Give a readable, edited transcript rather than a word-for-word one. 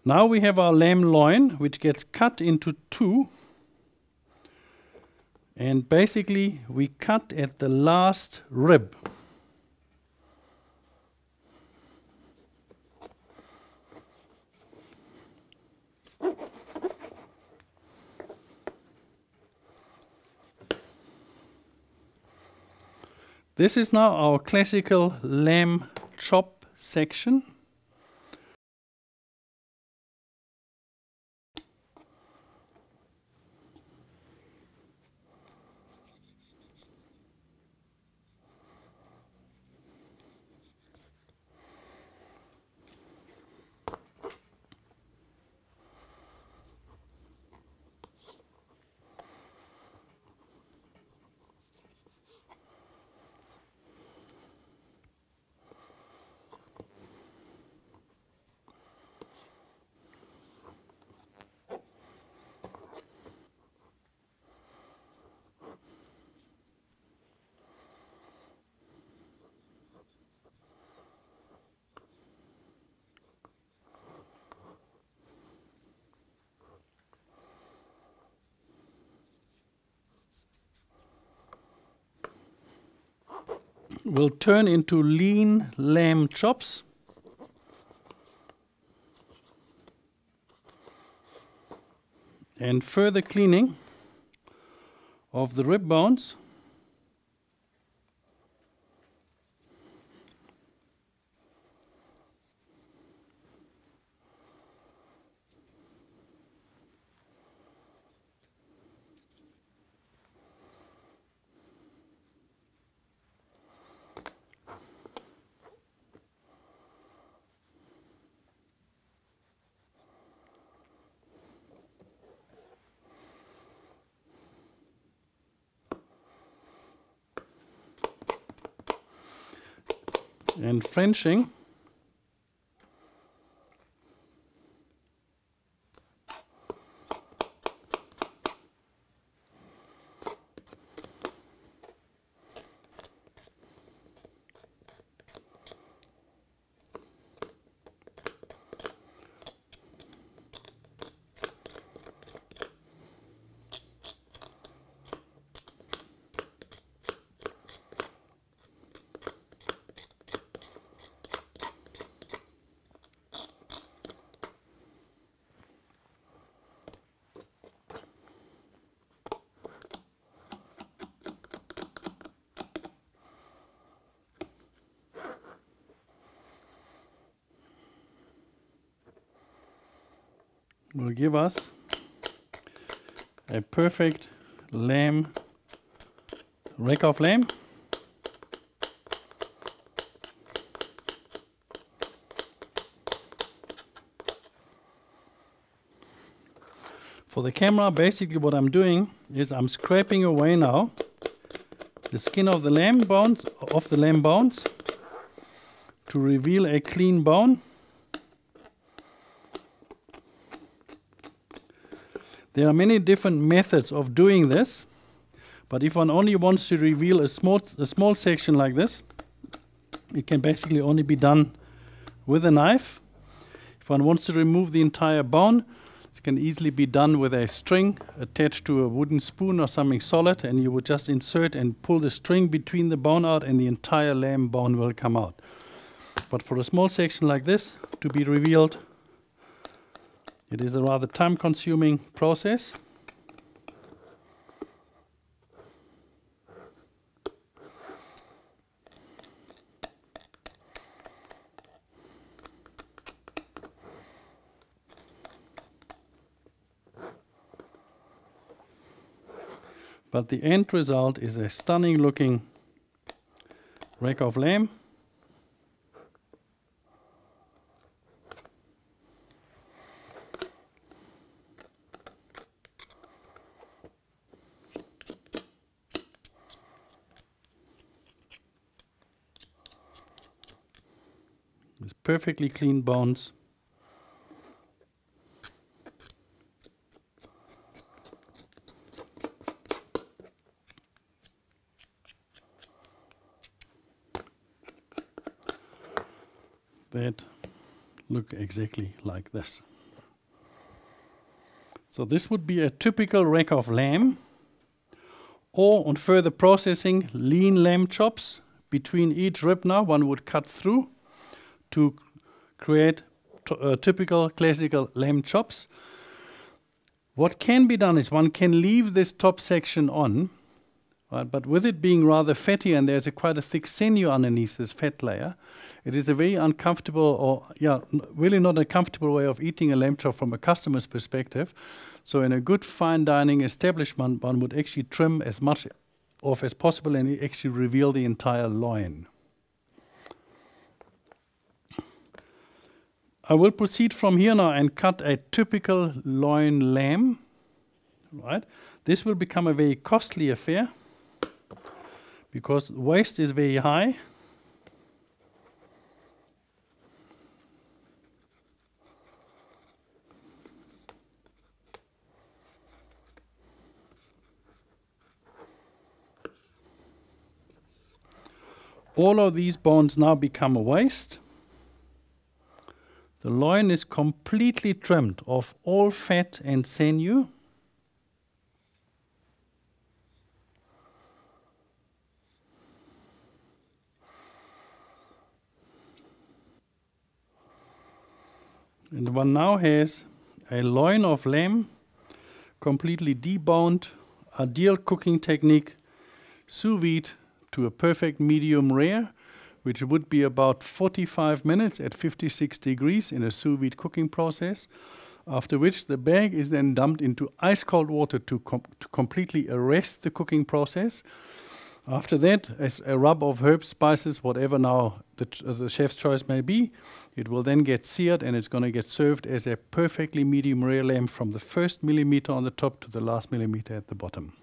Now we have our lamb loin, which gets cut into two. And basically we cut at the last rib. This is now our classical lamb chop section. Will turn into lean lamb chops. And further cleaning of the rib bones. And Frenching. Will give us a perfect lamb, rack of lamb. For the camera, basically what I'm doing is I'm scraping away now the skin of the lamb bones, to reveal a clean bone. There are many different methods of doing this, but if one only wants to reveal a small section like this, it can basically only be done with a knife. If one wants to remove the entire bone, it can easily be done with a string attached to a wooden spoon or something solid, and you would just insert and pull the string between the bone out and the entire lamb bone will come out. But for a small section like this to be revealed, it is a rather time-consuming process. But the end result is a stunning looking rack of lamb. With perfectly clean bones. That look exactly like this. So this would be a typical rack of lamb, or on further processing, lean lamb chops. Between each rib now, one would cut through to create typical classical lamb chops. What can be done is one can leave this top section on, right, but with it being rather fatty and there's quite a thick sinew underneath this fat layer, it is a very uncomfortable, or really not a comfortable way of eating a lamb chop from a customer's perspective. So in a good fine dining establishment, one would actually trim as much off as possible and actually reveal the entire loin. I will proceed from here now and cut a typical loin lamb. Right? This will become a very costly affair because waste is very high. All of these bones now become a waste. The loin is completely trimmed of all fat and sinew. And one now has a loin of lamb, completely deboned, ideal cooking technique, sous vide to a perfect medium rare, which would be about 45 minutes at 56 degrees in a sous vide cooking process, after which the bag is then dumped into ice cold water to completely arrest the cooking process. After that, as a rub of herbs, spices, whatever now the chef's choice may be, it will then get seared and it's going to get served as a perfectly medium rare lamb from the first millimeter on the top to the last millimeter at the bottom.